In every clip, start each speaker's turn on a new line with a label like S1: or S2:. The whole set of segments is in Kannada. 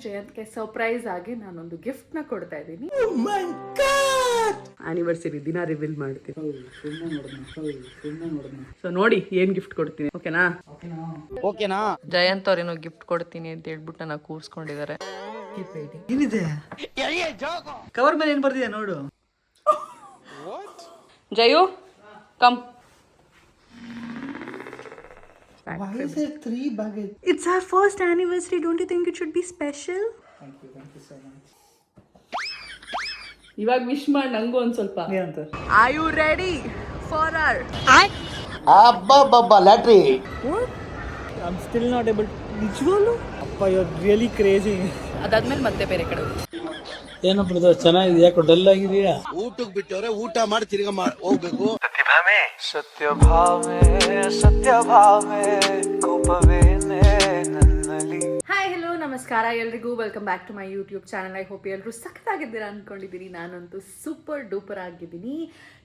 S1: ಜಯಂತ್ಗೆ ಸರ್ಪ್ರೈಸ್ ಆಗಿ ನಾನೊಂದು ಗಿಫ್ಟ್ ನ ಕೊಡ್ತಾ ಇದ್ದೀನಿ. ಆನಿವರ್ಸರಿ ದಿನ ರಿವೀಲ್ ಮಾಡ್ತೀನಿ. ಸೊ ನೋಡಿ ಏನ್ ಗಿಫ್ಟ್ ಕೊಡ್ತೀನಿ. ಓಕೆನಾ? ಜಯಂತ್ ಅವ್ರೇನೋ ಗಿಫ್ಟ್ ಕೊಡ್ತೀನಿ ಅಂತ ಹೇಳ್ಬಿಟ್ಟು ನನ್ನ ಕೂರ್ಸ್ಕೊಂಡಿದ್ದಾರೆ.
S2: ಏನಿದೆ ಕವರ್ ಮೇಲೆ ಏನ್ ಬರ್ದಿದೆ ನೋಡು.
S1: ಜಯು come.
S2: Why is there 3 baggage?
S1: It's our first anniversary. Don't you think it should be special?
S2: Thank you so much.
S1: ಇವಾಗ ವಿಶ್ ಮಾಡಿ ನಂಗೂ ಒಂದ್ ಸ್ವಲ್ಪ.
S2: ಏನಂತ?
S1: Are you ready for our?
S3: ಅಬ್ಬಬ್ಬಬ್ಬ ಲ್ಯಾಟ್ರಿ.
S2: What? I'm still not able to. ನಿಜವಾಗ್ಲೂ? ಅಪ್ಪ you're really crazy.
S1: ಅದಾದ್ಮೇಲೆ ಮತ್ತೆ ಬೇರೆ ಕಡೆ.
S2: ಏನಪ್ಪ ಇದು ಚೆನ್ನಾಗಿದೆ, ಯಾಕೋ ಡಲ್ ಆಗಿದೆಯಾ?
S3: ಊಟಕ್ಕೆ ಬಿಟ್ಟವ್ರೆ, ಊಟ ಮಾಡಿ ತಿರ್ಗಾ ಹೋಗ್ಬೇಕು.
S2: ಸತ್ಯಭಾಮೆ ಕೋಪವೇನೆ ನನ್ನಲ್ಲಿ.
S1: ಹಾಯ್ ಹಲೋ ನಮಸ್ಕಾರ ಎಲ್ರಿಗೂ, welcome back to my YouTube channel. I hope ಎಲ್ಲರೂ ಸಖತ್ತಾಗಿದ್ದೀರಾ ಅನ್ಕೊಂಡಿದ್ದೀನಿ. ನಾನಂತೂ ಸೂಪರ್ ಡೂಪರ್ ಆಗಿದ್ದೀನಿ.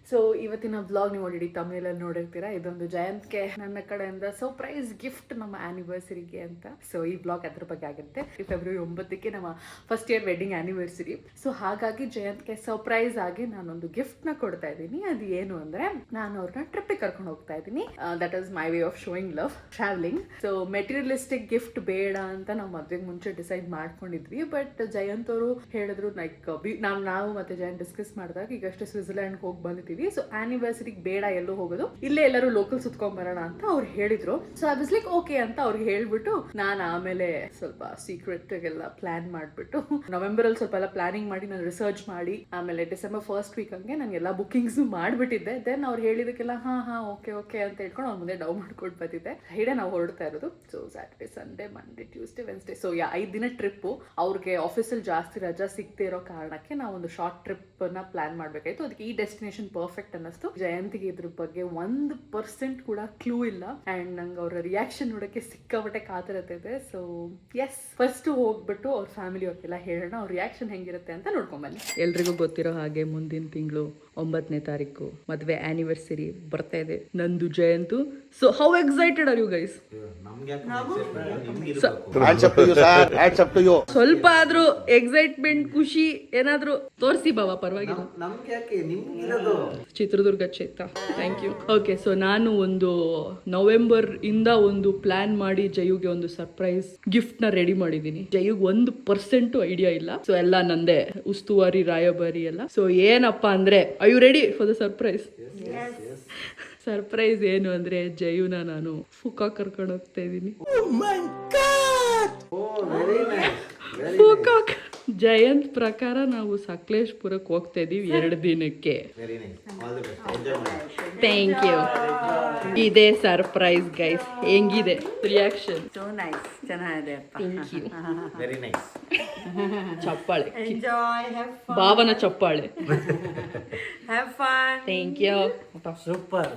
S1: ಸೊ ಇವತ್ತಿನ ವ್ಲಾಗ್ ನೀವು ಆಲ್ರೆಡಿ ತಮಿಳಲ್ಲಿ ನೋಡಿರ್ತೀರಾ. ಇದೊಂದು ಜಯಂತ್ಗೆ ನನ್ನ ಕಡೆಯಿಂದ ಸರ್ಪ್ರೈಸ್ ಗಿಫ್ಟ್ ನಮ್ಮ ಆನಿವರ್ಸರಿಗೆ ಅಂತ. ಸೊ ಈ ವ್ಲಾಗ್ ಅದ್ರ ಬಗ್ಗೆ ಆಗುತ್ತೆ. ಫೆಬ್ರವರಿ 9ಕ್ಕೆ ನಮ್ಮ first year wedding anniversary. So ಹಾಗಾಗಿ ಜಯಂತ್ಗೆ ಸರ್ಪ್ರೈಸ್ ಆಗಿ ನಾನೊಂದು ಗಿಫ್ಟ್ ನ ಕೊಡ್ತಾ ಇದ್ದೀನಿ. ಅದು ಏನು ಅಂದ್ರೆ, ನಾನು ಅವ್ರನ್ನ ಟ್ರಿಪ್ಪಿಗೆ ಕರ್ಕೊಂಡು ಹೋಗ್ತಾ ಇದ್ದೀನಿ. That is my way of showing love, travelling. So materialistic gift ಬೇಡ ಅಂತ ನಾವು ಮದ್ವೆಗೆ ಮುಂಚೆ ಡಿಸೈಡ್ ಮಾಡ್ಕೊಂಡಿದ್ವಿ. ಬಟ್ ಜಯಂತ್ ಅವರು ಹೇಳಿದ್ರು, ಲೈಕ್ ನಾವು ಮತ್ತೆ ಜಯಂತ್ ಡಿಸ್ಕಸ್ ಮಾಡಿದಾಗ ಈಗಷ್ಟೇ ಸ್ವಿಟ್ಜರ್ಲ್ಯಾಂಡ್ ಹೋಗಿ ಬಂದಿದ್ದೀವಿ. ಸೊ ಆನಿವರ್ಸರಿಗೆ ಬೇಡ ಎಲ್ಲೂ ಹೋಗೋದು, ಇಲ್ಲೇ ಎಲ್ಲರೂ ಲೋಕಲ್ ಸುತ್ಕೊಂಡ್ ಬರೋಣ ಅಂತ ಅವ್ರು ಹೇಳಿದ್ರು. So I was like okay ಅಂತ ಅವ್ರಿಗೆ ಹೇಳ್ಬಿಟ್ಟು, ನಾನು ಆಮೇಲೆ ಸ್ವಲ್ಪ ಸೀಕ್ರೆಟ್ ಎಲ್ಲ ಪ್ಲಾನ್ ಮಾಡ್ಬಿಟ್ಟು ನವೆಂಬರ್ ಅಲ್ಲಿ ಸ್ವಲ್ಪ ಎಲ್ಲ ಪ್ಲಾನಿಂಗ್ ಮಾಡಿ ನಾನು ರಿಸರ್ಚ್ ಮಾಡಿ ಆಮೇಲೆ ಡಿಸೆಂಬರ್ ಫಸ್ಟ್ ವೀಕ್ ಹಂಗೆ ನಾನು ಎಲ್ಲ ಬುಕಿಂಗ್ಸ್ ಮಾಡ್ಬಿಟ್ಟಿದ್ದೆ. ದೆನ್ ಅವ್ರು ಹೇಳಿದಕ್ಕೆಲ್ಲ ಹಾ ಓಕೆ ಅಂತ ಹೇಳ್ಕೊಂಡು ಅವ್ರ ಮುಂದೆ ಡೌ ಮಾಡ್ಕೊಂಡು ಬಂದಿದ್ದೆ. ಫ್ರೈಡೆ ನಾವು ಹೊರಡ್ತಾ ಇರೋದು. So Saturday, Sunday, Monday, Tuesday, Wednesday. So 5 ದಿನ ಟ್ರಿಪ್ಪು. ಅವ್ರಿಗೆ ಆಫೀಸಲ್ಲಿ ಜಾಸ್ತಿ ರಜಾ ಸಿಗದೆ ಇರೋ ಕಾರಣಕ್ಕೆ ನಾವೊಂದು ಶಾರ್ಟ್ ಟ್ರಿಪ್ ನ ಪ್ಲಾನ್ ಮಾಡ್ಬೇಕಾಯ್ತು. ಅದಕ್ಕೆ ಈ ಡೆಸ್ಟಿನೇಷನ್ ಪರ್ಫೆಕ್ಟ್ ಅನ್ನಿಸ್ತು. ಜಯಂತಿಗೆ ಇದ್ರ ಬಗ್ಗೆ 1% ಕೂಡ ಕ್ಲೂ ಇಲ್ಲ. ಅಂಡ್ ನಂಗೆ ಅವರ ರಿಯಾಕ್ಷನ್ ನೋಡಕ್ಕೆ ಸಿಕ್ಕಾಪಟ್ಟೆ ಕಾತಿರತ್ತೆ. ಸೊ ಎಸ್, ಫಸ್ಟ್ ಹೋಗ್ಬಿಟ್ಟು ಅವ್ರ ಫ್ಯಾಮಿಲಿ ಅವ್ರಿಗೆಲ್ಲ ಹೇಳೋಣ, ಅವ್ರ ರಿಯಾಕ್ಷನ್ ಹೆಂಗಿರುತ್ತೆ ಅಂತ ನೋಡ್ಕೊಂಬನ್ನಿ. ಎಲ್ರಿಗೂ ಗೊತ್ತಿರೋ ಹಾಗೆ ಮುಂದಿನ ತಿಂಗಳು 9ನೇ ತಾರೀಕು ಮದುವೆ ಆನಿವರ್ಸರಿ ಬರ್ತಾ ಇದೆ ನಂದು, Jayant. So how excited are you guys? ಸ್ವಲ್ಪ ಆದ್ರೂ ಎಕ್ಸೈಟ್ಮೆಂಟ್, ಖುಷಿ ಏನಾದ್ರೂ ತೋರಿಸಿ ಬಾಬಾ, ಪರವಾಗಿಲ್ಲ. Chitradurga Chetha, thank you. Okay, so ನಾನು ಒಂದು ನವೆಂಬರ್ ಇಂದ ಒಂದು ಪ್ಲಾನ್ ಮಾಡಿ ಜಯುಗೆ ಒಂದು ಸರ್ಪ್ರೈಸ್ ಗಿಫ್ಟ್ ನ ರೆಡಿ ಮಾಡಿದೀನಿ. ಜಯುಗ್ 1% ಐಡಿಯಾ ಇಲ್ಲ. ಸೊ ಎಲ್ಲ ನಂದೇ, ಉಸ್ತುವಾರಿ, ರಾಯಭಾರಿ ಎಲ್ಲ. ಸೊ ಏನಪ್ಪಾ ಅಂದ್ರೆ, are you ready for the surprise? Surprise ಏನು ಅಂದ್ರೆ, ಜಯುನ ನಾನು ಫುಕಾ ಕರ್ಕೊಂಡು ಹೋಗ್ತಾ ಇದ್ದೀನಿ. ಫುಕಾಕ್ ಜಯಂತ್ ಪ್ರಕಾರ ನಾವು ಸಕಲೇಶ್ಪುರಕ್ಕೆ ಹೋಗ್ತಾ ಇದೀವಿ 2 ದಿನಕ್ಕೆ. Thank you. ಇದೇ ಸರ್ಪ್ರೈಸ್ ಗೈಸ್. ಹೆಂಗಿದೆ ರಿಯಾಕ್ಷನ್?
S4: ಸೋ ನೈಸ್, ಚೆನ್ನಾಗಿದೆ.
S1: Thank you.
S3: Very nice.
S1: ಚಪ್ಪಾಳೆ,
S4: ಎಂಜಾಯ್, ಹ್ಯಾವ್ ಫನ್.
S1: ಭಾವನ ಚಪ್ಪಾಳೆ.
S4: Have fun.
S1: Thank you.
S2: Super.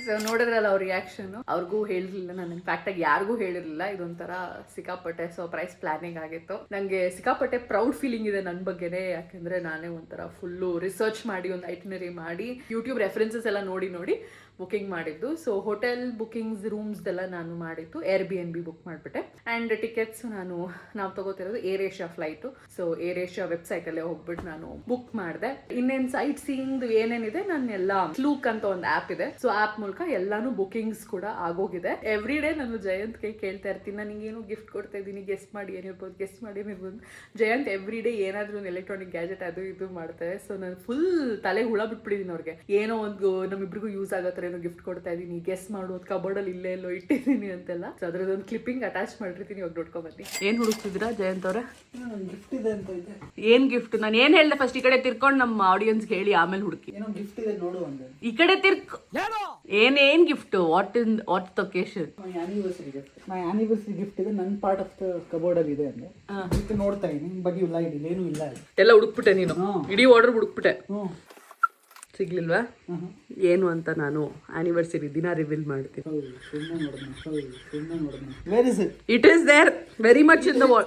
S1: So ನೋಡಿದ್ರಲ್ಲ ಅವ್ರ ರಿಯಾಕ್ಷನ್. ಅವ್ರಿಗೂ ಹೇಳಿರ್ಲಿಲ್ಲ ನಾನು, ಇನ್ಫ್ಯಾಕ್ಟ್ ಆಗಿ ಯಾರಿಗೂ ಹೇಳಿರ್ಲಿಲ್ಲ. ಇದೊಂಥರ ಸಿಕ್ಕಾಪಟ್ಟೆ ಸರ್ಪ್ರೈಸ್ ಪ್ಲಾನಿಂಗ್ ಆಗಿತ್ತು. ನಂಗೆ ಸಿಕ್ಕಾಪಟ್ಟೆ ಪ್ರೌಡ್ ಫೀಲಿಂಗ್ ಇದೆ ನನ್ನ ಬಗ್ಗೆನೆ. ಯಾಕಂದ್ರೆ ನಾನೇ ಒಂಥರ ಫುಲ್ಲು ರಿಸರ್ಚ್ ಮಾಡಿ, ಒಂದು ಐಟಿನರಿ ಮಾಡಿ, ಯೂಟ್ಯೂಬ್ ರೆಫರೆನ್ಸಸ್ ಎಲ್ಲ ನೋಡಿ ಬುಕಿಂಗ್ ಮಾಡಿದ್ದು. ಸೊ ಹೋಟೆಲ್ ಬುಕಿಂಗ್ಸ್, ರೂಮ್ಸ್ ಎಲ್ಲ ನಾನು ಮಾಡಿದ್ದು. Airbnb ಬುಕ್ ಮಾಡಿಬಿಟ್ಟೆ. ಆ್ಯಂಡ್ ಟಿಕೆಟ್ಸ್ ನಾವು ತಗೋತಿರೋದು air Asia flight. So air Asia website ಅಲ್ಲೇ ಹೋಗ್ಬಿಟ್ಟು ನಾನು ಬುಕ್ ಮಾಡಿದೆ. ಇನ್ನೇನು ಸೈಟ್ ಸೀಯಿಂಗ್ ಏನೇನಿದೆ, ನಾನು ಎಲ್ಲ ಫ್ಲೂಕ್ ಅಂತ ಒಂದು ಆ್ಯಪ್ ಇದೆ. ಸೊ ಆ್ಯಪ್ ಮೂಲಕ ಎಲ್ಲಾನು ಬುಕಿಂಗ್ಸ್ ಕೂಡ ಆಗೋಗಿದೆ. ಎವ್ರಿ ಡೇ ನಾನು ಜಯಂತ್ಗೆ ಕೇಳ್ತಾ ಇರ್ತೀನಿ, ನನಗೇನು ಗಿಫ್ಟ್ ಕೊಡ್ತಾ ಇದ್ದೀನಿ, ಗೆಸ್ಟ್ ಮಾಡಿ ಏನಿರ್ಬೋದು, ಗೆಸ್ಟ್ ಮಾಡಿ ಏನಿರ್ಬೋದು. ಜಯಂತ್ ಎವ್ರಿ ಡೇ ಏನಾದರೂ ಒಂದು ಎಲೆಕ್ಟ್ರಾನಿಕ್ ಗ್ಯಾಜೆಟ್ ಅದು ಇದು ಮಾಡ್ತಾರೆ. ಸೊ ನಾನು ಫುಲ್ ತಲೆ ಹುಳ ಬಿಟ್ಬಿಟ್ಟಿದ್ದೀನಿ ಅವ್ರಿಗೆ. ಏನೋ ಒಂದು ನಮ್ಮಿಬ್ರಿಗೂ ಯೂಸ್ ಆಗೋ ಏನೋ ಗಿಫ್ಟ್ ಕೊಡ್ತಾ ಇದೀನಿ, ಗೆಸ್ ಮಾಡೋದು, ಕಬೋರ್ಡಲ್ಲಿ ಇಲ್ಲೇ ಎಲ್ಲೋ ಇಟ್ಟಿದ್ದೀನಿ ಅಂತೆಲ್ಲ. ಸೊ ಅದ್ರದ್ದೊಂದು ಕ್ಲಿಪ್ಪಿಂಗ್ ಅಟ್ಯಾಚ್ ಮಾಡಿರ್ತೀನಿ, ಇವಾಗ ನೋಡ್ಕೊಂಡ್ ಬನ್ನಿ. ಏನ್ ಹುಡುಕ್ತಿದ್ರಾ ಜಯಂತ್ ಅವ್ರೆ?
S2: ಗಿಫ್ಟ್ ಇದೆ ಅಂತ ಇದೆ.
S1: ಏನ್ ಗಿಫ್ಟ್? ನಾನು ಏನ್ ಹೇಳ್ದೆ ಫಸ್ಟ್, ಈ ಕಡೆ ತಿರ್ಕೊಂಡು ನಮ್ಮ ಆಡಿಯನ್ಸ್ ಹೇಳಿ ಆಮೇಲೆ ಹುಡುಕಿ.
S2: ಏನೋ ಗಿಫ್ಟ್ ಇದೆ ನೋಡು ಅಂದೆ.
S1: ಈ ಕಡೆ ತಿರ್ಕ್. ಏನ್ gift? What occasion?
S2: My anniversary gift ಇದೆ, ನನ್ನ ಪಾರ್ಟ್ ಆಫ್ ದ ಕಬೋರ್ಡ್ ಅಲ್ಲಿ ಇದೆ ಅಂದೆ. ಅದಕ್ಕೆ ನೋಡ್ತಾ ಇದ್ದೀನಿ, ಬಗ್ಗೆ ಇಲ್ಲ, ಇಲ್ಲ ಏನೂ ಇಲ್ಲ.
S1: ಎಲ್ಲ ಹುಡುಕ್ಬಿಟ್ಟೆ ನೀನು, ಇಡೀ ಆರ್ಡರ್ ಹುಡುಕ್ಬಿಟ್ಟೆ. ಸಿಗ್ಲಿಲ್ವಾ? ಏನು ಅಂತ ನಾನು ಆನಿವರ್ಸರಿ ದಿನ ರಿವೀಲ್ ಮಾಡ್ತೀನಿ. It is there very much in the wall.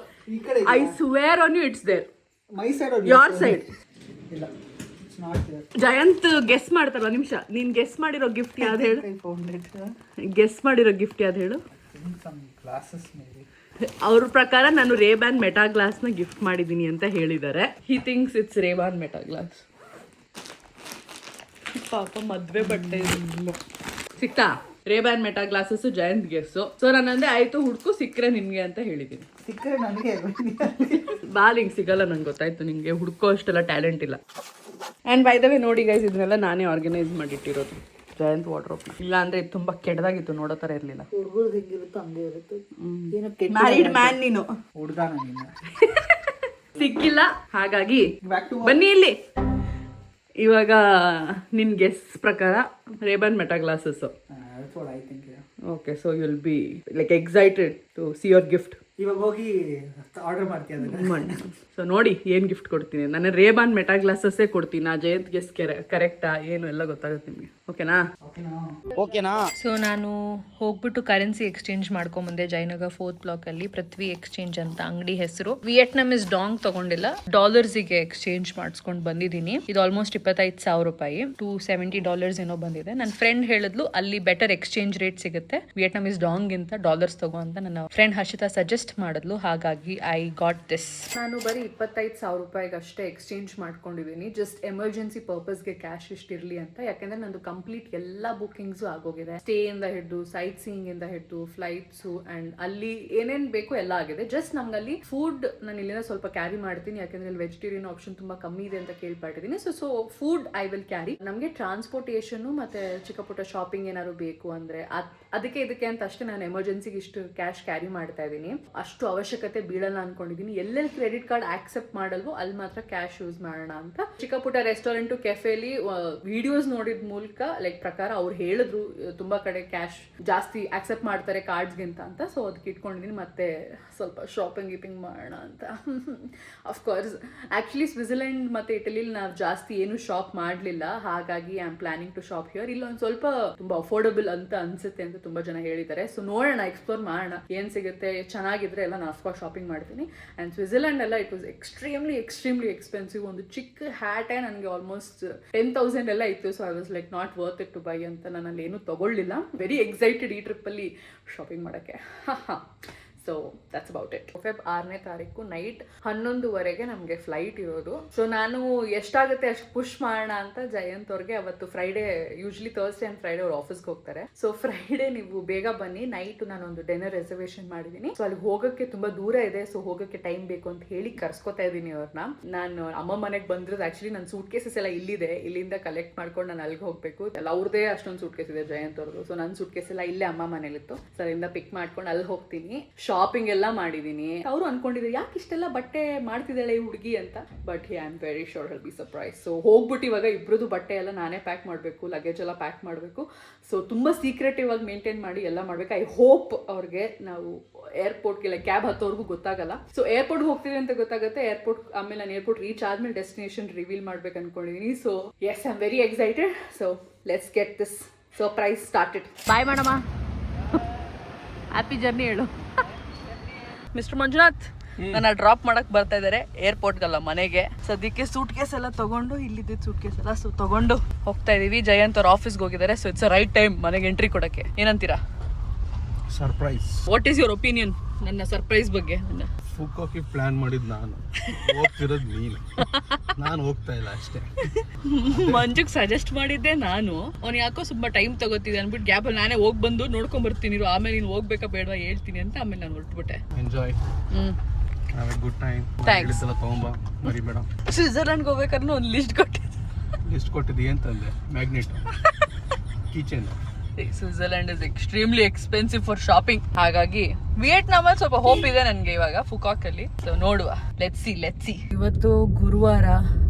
S1: I swear on you, it's there.
S2: My side,
S1: your side
S2: ಇಲ್ಲ, it's not there.
S1: Jayant guess ಮಾಡ್ತಾರ ನಿಮಿಷ. ನೀನ್ ಗೆಸ್ ಮಾಡಿರೋ ಗಿಫ್ಟ್ ಯಾವ್ದು ಹೇಳು? ಗೆಸ್ ಮಾಡಿರೋ ಗಿಫ್ಟ್ ಯಾವ್ದು ಹೇಳು?
S2: Some glasses maybe.
S1: ಅವ್ರ ಪ್ರಕಾರ ನಾನು ರೇಬ್ಯಾನ್ ಮೆಟಾ ಗ್ಲಾಸ್ನ ಗಿಫ್ಟ್ ಮಾಡಿದ್ದೀನಿ ಅಂತ ಹೇಳಿದ್ದಾರೆ. He thinks it's Ray-Ban Meta glass. ಪಾಪ ಮದ್ವೆ ಬಟ್ಟೆ ಸಿಕ್ತಾ Ray-Ban Meta glasses Jayant guess. So ನಾನಂದೆ ಆಯ್ತು ಹುಡ್ಕು ಸಿಕ್ಕರೆ ನಿನ್ಗೆ ಅಂತ ಹೇಳಿದ್ದೀನಿ.
S2: ಸಿಕ್ಕರೆ ನನಗೆ
S1: ಬಾಲಿಂಗ್ ಸಿಗಲ್ಲ ನಂಗೆ ಗೊತ್ತಾಯ್ತು, ನಿಂಗೆ ಹುಡ್ಕೋ ಅಷ್ಟೆಲ್ಲ ಟ್ಯಾಲೆಂಟ್ ಇಲ್ಲ. ಆ್ಯಂಡ್ ಬೈ ದ ವೇ ನೋಡಿ ಗೈಸ್, ಇದನ್ನೆಲ್ಲ ನಾನೇ ಆರ್ಗನೈಸ್ ಮಾಡಿಟ್ಟಿರೋದು ಜಯಂತ್ ವಾರ್ಡ್ರೋಬ್ನ. ಇಲ್ಲ ಅಂದ್ರೆ ಇದು ತುಂಬಾ ಕೆಟ್ಟದಾಗಿತ್ತು, ನೋಡೋ ಥರ ಇರಲಿಲ್ಲ.
S2: ಹುಡುಗರು ಹೆಂಗಿರುತ್ತೋ ಹಂಗೆ ಇರುತ್ತೆ. ಏನೋ
S1: ಮ್ಯಾರಿಡ್ ಮ್ಯಾನ್ ನೀನು,
S2: ಹುಡುಗಾನ ನೀನು
S1: ಸಿಕ್ಕಿಲ್ಲ. ಹಾಗಾಗಿ
S2: ಬ್ಯಾಕ್ ಟು
S1: ಬನ್ನಿ ಇಲ್ಲಿ. ಇವಾಗ ನಿನ್ ಗೆಸ್ ಪ್ರಕಾರ Ray-Ban Meta glasses.
S2: that's what I think.
S1: Okay, so you will be like excited to see your gift.
S2: ಇವಾಗ ಹೋಗಿ ಆರ್ಡರ್ ಮಾಡ್ತೀಯ ಅದನ್ನ.
S1: ಸೊ ನೋಡಿ ಏನು ಗಿಫ್ಟ್ ಕೊಡ್ತೀನಿ. ನಾನು ರೇಬ್ಯಾನ್ ಮೆಟಾ ಗ್ಲಾಸಸ್ಸೇ ಕೊಡ್ತೀನಿ. ನಾ ಜಯಂತ್ ಗೆಸ್ ಕರೆಕ್ಟಾ ಏನು ಎಲ್ಲ ಗೊತ್ತಾಗುತ್ತೆ ನಿಮಗೆ. ಓಕೆನಾ?
S3: ಓಕೆನಾ?
S5: ಸೊ ನಾನು ಹೋಗ್ಬಿಟ್ಟು ಕರೆನ್ಸಿ ಎಕ್ಸ್ಚೇಂಜ್ ಮಾಡ್ಕೊಂಬಂದೆ ಜಯನಗರ್ 4th ಬ್ಲಾಕ್ ಅಲ್ಲಿ. ಪೃಥ್ವಿ ಎಕ್ಸ್ಚೇಂಜ್ ಅಂತ ಅಂಗಡಿ ಹೆಸರು. ವಿಯೆಟ್ನಾಮೀಸ್ ಡಾಂಗ್ ತಗೊಂಡಿಲ್ಲ, ಡಾಲರ್ಸಿಗೆ ಎಕ್ಸ್ಚೇಂಜ್ ಮಾಡಿಸ್ಕೊಂಡು ಬಂದಿದ್ದೀನಿ. ಇದು ಆಲ್ಮೋಸ್ಟ್ 25,000 ರೂಪಾಯಿ, $270 ಏನೋ ಬಂದಿದೆ. ನನ್ನ ಫ್ರೆಂಡ್ ಹೇಳಿದ್ಲು ಅಲ್ಲಿ ಬೆಟರ್ ಎಕ್ಸ್ಚೇಂಜ್ ರೇಟ್ ಸಿಗುತ್ತೆ ವಿಯೆಟ್ನಾಮೀಸ್ ಡಾಂಗ್ ಗಿಂತ ಡಾಲರ್ಸ್ ತಗೋ ಅಂತ ನನ್ನ ಫ್ರೆಂಡ್ ಹರ್ಷಿತಾ ಸಜೆಸ್ಟ್ ಮಾಡಿದ್ಲು. ಹಾಗಾಗಿ ಐ ಗಾಟ್ ದಿಸ್.
S1: ನಾನು ಬರೀ 25,000 ರೂಪಾಯಿಗೆ ಅಷ್ಟೇ ಎಕ್ಸ್ಚೇಂಜ್ ಮಾಡ್ಕೊಂಡಿದ್ದೀನಿ. ಜಸ್ಟ್ ಎಮರ್ಜೆನ್ಸಿ ಪರ್ಪಸ್ಗೆ ಕ್ಯಾಶ್ ಇಷ್ಟಿರಲಿ ಅಂತ. ಯಾಕೆಂದ್ರೆ ನಂದು ಕಂಪ್ಲೀಟ್ ಎಲ್ಲ ಬುಕಿಂಗ್ಸು ಆಗೋಗಿದೆ. ಸ್ಟೇ ಇಂದ ಹಿಡಿದು ಸೈಟ್ ಸೀಯಿಂಗ್ ಇಂದ ಹಿಡಿದು ಫ್ಲೈಟ್ಸು ಅಂಡ್ ಅಲ್ಲಿ ಏನೇನು ಬೇಕು ಎಲ್ಲ ಆಗಿದೆ. ಜಸ್ಟ್ ನಮ್ಗೆ ಅಲ್ಲಿ ಫುಡ್ ನಾನು ಇಲ್ಲಿಂದ ಸ್ವಲ್ಪ ಕ್ಯಾರಿ ಮಾಡ್ತೀನಿ, ಯಾಕೆಂದ್ರೆ ಇಲ್ಲಿ ವೆಜಿಟೇರಿಯನ್ ಆಪ್ಷನ್ ತುಂಬಾ ಕಮ್ಮಿ ಇದೆ ಅಂತ ಕೇಳ್ಪಟ್ಟಿದ್ದೀನಿ. So food I will carry. ನಮಗೆ ಟ್ರಾನ್ಸ್ಪೋರ್ಟೇಷನ್ ಮತ್ತೆ ಚಿಕ್ಕ ಪುಟ್ಟ ಶಾಪಿಂಗ್ ಏನಾದ್ರು ಬೇಕು ಅಂದ್ರೆ ಅದಕ್ಕೆ ಇದಕ್ಕೆ ಅಂತ ಅಷ್ಟೇ ನಾನು ಎಮರ್ಜೆನ್ಸಿಗೆ ಇಷ್ಟು ಕ್ಯಾಶ್ ಕ್ಯಾರಿ ಮಾಡ್ತಾ ಇದ್ದೀನಿ. ಅಷ್ಟು ಅವಶ್ಯಕತೆ ಬೀಳಲ್ಲ ಅನ್ಕೊಂಡಿದ್ದೀನಿ. ಎಲ್ಲೆಲ್ಲಿ ಕ್ರೆಡಿಟ್ ಕಾರ್ಡ್ ಆಕ್ಸೆಪ್ಟ್ ಮಾಡಲ್ವೋ ಅಲ್ಲಿ ಮಾತ್ರ ಕ್ಯಾಶ್ ಯೂಸ್ ಮಾಡೋಣ ಅಂತ. ಚಿಕ್ಕ ಪುಟ್ಟ ರೆಸ್ಟೋರೆಂಟು ಕೆಫೆಲಿ ವಿಡಿಯೋಸ್ ನೋಡಿದ ಮೂಲಕ ಲೈಕ್ ಪ್ರಕಾರ ಅವ್ರು ಹೇಳಿದ್ರು ತುಂಬಾ ಕಡೆ ಕ್ಯಾಶ್ ಜಾಸ್ತಿ ಆಕ್ಸೆಪ್ಟ್ ಮಾಡ್ತಾರೆ ಕಾರ್ಡ್ಸ್ಗಿಂತ ಅಂತ. ಸೊ ಅದಕ್ಕೆ ಇಟ್ಕೊಂಡಿದ್ದೀನಿ. ಮತ್ತೆ ಸ್ವಲ್ಪ ಶಾಪಿಂಗ್ ಗೀಪಿಂಗ್ ಮಾಡೋಣ ಅಂತ. ಅಫ್ಕೋರ್ಸ್ ಆಕ್ಚುಲಿ ಸ್ವಿಟ್ಜರ್ಲೆಂಡ್ ಮತ್ತೆ ಇಟಲಿಲಿ ನಾವು ಜಾಸ್ತಿ ಏನು ಶಾಪ್ ಮಾಡಲಿಲ್ಲ. ಹಾಗಾಗಿ I am planning to shop here. ಇಲ್ಲೊಂದು ಸ್ವಲ್ಪ ತುಂಬಾ ಅಫೋರ್ಡಬಲ್ ಅಂತ ಅನ್ಸುತ್ತೆ ಅಂತ ತುಂಬಾ ಜನ ಹೇಳಿದ್ದಾರೆ. ಸೊ ನೋಡೋಣ, ಎಕ್ಸ್ಪ್ಲೋರ್ ಮಾಡೋಣ, ಏನ್ ಸಿಗುತ್ತೆ. ಚೆನ್ನಾಗಿದ್ರೆ ಎಲ್ಲ ನಾನು ಅಫ್ಕೋರ್ಸ್ ಶಾಪಿಂಗ್ ಮಾಡ್ತೀನಿ. ಆ್ಯಂಡ್ ಸ್ವಿಟ್ಜರ್ಲೆಂಡ್ ಎಲ್ಲ ಇಟ್ ವಾಸ್ ಎಕ್ಸ್ಟ್ರೀಮ್ಲಿ ಎಕ್ಸ್ಪೆನ್ಸಿವ್. ಒಂದು ಚಿಕ್ಕ ಹ್ಯಾಟೇ ನನಗೆ ಆಲ್ಮೋಸ್ಟ್ 10,000 ಎಲ್ಲ ಇತ್ತು. So I was like not worth it to buy ಅಂತ ನಾನು ಅಲ್ಲಿ ಏನೂ ತಗೊಳ್ಳಿಲ್ಲ. ವೆರಿ ಎಕ್ಸೈಟೆಡ್ ಈ ಟ್ರಿಪ್ಪಲ್ಲಿ ಶಾಪಿಂಗ್ ಮಾಡೋಕ್ಕೆ. So that's about it. Feb 6ನೇ ತಾರೀಕು ನೈಟ್ 11:15 ನಮಗೆ ಫ್ಲೈಟ್ ಇರೋದು. ಸೊ ನಾನು ಎಷ್ಟಾಗುತ್ತೆ ಅಷ್ಟು ಪುಷ್ ಮಾಡೋಣ ಅಂತ ಜಯಂತ್ ಅವ್ರಿಗೆ ಅವತ್ತು Friday, usually Thursday and Friday ಅವ್ರು ಆಫೀಸ್ಗೆ ಹೋಗ್ತಾರೆ. ಸೊ ಫ್ರೈಡೇ ನೀವು ಬೇಗ ಬನ್ನಿ. ನೈಟ್ ನಾನೊಂದು ಡಿನ್ನರ್ ರಿಸರ್ವೇಷನ್ ಮಾಡಿದ್ದೀನಿ. ಸೊ ಅಲ್ಲಿ ಹೋಗೋಕ್ಕೆ ತುಂಬಾ ದೂರ ಇದೆ. ಸೊ ಹೋಗೋಕ್ಕೆ ಟೈಮ್ ಬೇಕು ಅಂತ ಹೇಳಿ ಕರ್ಸ್ಕೊತಾ ಇದ್ದೀನಿ ಅವ್ರನ್ನ. ನಾನು ಅಮ್ಮ ಮನೆಗೆ ಬಂದಿರೋದು ಆಕ್ಚುಲಿ ನನ್ನ ಸೂಟ್ ಕೇಸಸ್ ಎಲ್ಲ ಇಲ್ಲಿದೆ. ಇಲ್ಲಿಂದ ಕಲೆಕ್ಟ್ ಮಾಡ್ಕೊಂಡು ನಾನು ಅಲ್ಲಿಗೆ ಹೋಗಬೇಕು. ಎಲ್ಲ ಅವ್ರದೇ ಅಷ್ಟೊಂದು ಸೂಟ್ ಕೇಸ್ ಇದೆ ಜಯಂತ್ ಅವ್ರದ್ದು. ಸೊ ನನ್ನ ಸೂಟ್ ಕೇಸ್ ಎಲ್ಲ ಇಲ್ಲೇ ಅಮ್ಮ ಮನೇಲಿತ್ತು. ಸೊ ಅಲ್ಲಿಂದ ಪಿಕ್ ಮಾಡ್ಕೊಂಡು ಅಲ್ಲಿ ಹೋಗ್ತೀನಿ. ಶಾಪಿಂಗ್ ಎಲ್ಲ ಮಾಡಿದೀನಿ. ಅವರು ಅನ್ಕೊಂಡಿದ್ರು ಯಾಕೆ ಇಷ್ಟೆಲ್ಲ ಬಟ್ಟೆ ಮಾಡ್ತಿದ್ದಾಳೆ ಈ ಹುಡುಗಿ ಅಂತ. But I am very sure will be surprise. So ಹೋಗ್ಬಿಟ್ಟು ಇವಾಗ ಇಬ್ರದ್ದು ಬಟ್ಟೆ ಎಲ್ಲ ನಾನೇ ಪ್ಯಾಕ್ ಮಾಡಬೇಕು, ಲಗೇಜ್ ಎಲ್ಲ ಪ್ಯಾಕ್ ಮಾಡಬೇಕು. ಸೊ ತುಂಬ ಸೀಕ್ರೆಟಿವ್ ಆಗಿ ಮೇಂಟೈನ್ ಮಾಡಿ ಎಲ್ಲ ಮಾಡಬೇಕು. ಐ ಹೋಪ್ ಅವ್ರಿಗೆ ನಾವು ಏರ್ಪೋರ್ಟ್ಗೆಲ್ಲ ಕ್ಯಾಬ್ ಹತ್ತೋರ್ಗೂ ಗೊತ್ತಾಗಲ್ಲ. ಸೊ ಏರ್ಪೋರ್ಟ್ಗೆ ಹೋಗ್ತೀವಿ ಅಂತ ಗೊತ್ತಾಗುತ್ತೆ. ಆಮೇಲೆ ನಾನು ಏರ್ಪೋರ್ಟ್ ರೀಚ್ ಆದ್ಮೇಲೆ ಡೆಸ್ಟಿನೇಷನ್ ರಿವೀಲ್ ಮಾಡ್ಬೇಕು ಅನ್ಕೊಂಡಿದ್ದೀನಿ. So yes I am very excited. So let's get this surprise started. Bye madam, happy journey ಹೇಳು. ಮಿಸ್ಟರ್ ಮಂಜುನಾಥ್ ನನ್ನ ಡ್ರಾಪ್ ಮಾಡಕ್ ಬರ್ತಾ ಇದ್ದಾರೆ ಏರ್ಪೋರ್ಟ್ಗಲ್ಲ ಮನೆಗೆ. ಸದ್ಯಕ್ಕೆ ಸೂಟ್ ಕೇಸ್ ಎಲ್ಲ ತಗೊಂಡು, ಇಲ್ಲಿದ್ದ ಸೂಟ್ ಕೇಸ್ ಎಲ್ಲ ತಗೊಂಡು ಹೋಗ್ತಾ ಇದೀವಿ. ಜಯಂತ್ ಅವ್ರ ಆಫೀಸ್ಗೆ ಹೋಗಿದ್ದಾರೆ. ಸೊ ಇಟ್ಸ್ ರೈಟ್ ಟೈಮ್ ಮನೆಗೆ ಎಂಟ್ರಿ ಕೊಡಕ್ಕೆ. ಏನಂತೀರಾ?
S6: Surprise.
S1: What is your opinion ನನ್ನ ಸರ್ಪ್ರೈಸ್ ಬಗ್ಗೆ?
S6: ಫುಕೋಕಿ ಪ್ಲಾನ್ ಮಾಡಿದ್ ನಾನು, ಹೋಗ್ತಿರೋದು ನೀನು. ನಾನು ಹೋಗ್ತಾ ಇಲ್ಲ ಅಷ್ಟೇ.
S1: ಮಂಜುಗ್ ಸಜೆಸ್ಟ್ ಮಾಡಿದ್ದೆ ನಾನು. ಅವ್ನು ಯಾಕೋ ತುಂಬಾ ಟೈಮ್ ತಗೋತಿದ್ದೆ ಅನ್ಬಿಟ್ಟು ಗ್ಯಾಪಲ್ಲಿ ನಾನೇ ಹೋಗಿ ಬಂದು ನೋಡ್ಕೊಂಡ್ ಬರ್ತೀನಿ, ಆಮೇಲೆ ನೀನು ಹೋಗ್ಬೇಕಾ ಬೇಡವಾ ಹೇಳ್ತೀನಿ ಅಂತ ಆಮೇಲೆ ನಾನು ಹೊರಟ್ಬಿಟ್ಟೆ.
S6: Enjoy, have a good time. ಎಲ್ಲ ತಗೊಂಬ, ಮರಿಬೇಡ.
S1: ಸ್ವಿಟ್ಜರ್ಲೆಂಡ್ಗೆ ಹೋಗ್ಬೇಕಾದ್ರೆ ಒಂದು ಲಿಸ್ಟ್
S6: ಕೊಟ್ಟಿದ್ದೆ ಅಂತಂದೆ, magnet kitchen.
S1: Switzerland is extremely expensive for shopping. ಹಾಗಾಗಿ ವಿಯೆಟ್ನಾಮ್ ಅಲ್ಲಿ ಸ್ವಲ್ಪ ಹೋಪ್ ಇದೆ ನನಗೆ ಇವಾಗ ಫುಕಾಕ್ ಅಲ್ಲಿ. ಸೊ ನೋಡುವ, ಲೆಟ್ಸ್ ಸಿ. ಇವತ್ತು ಗುರುವಾರ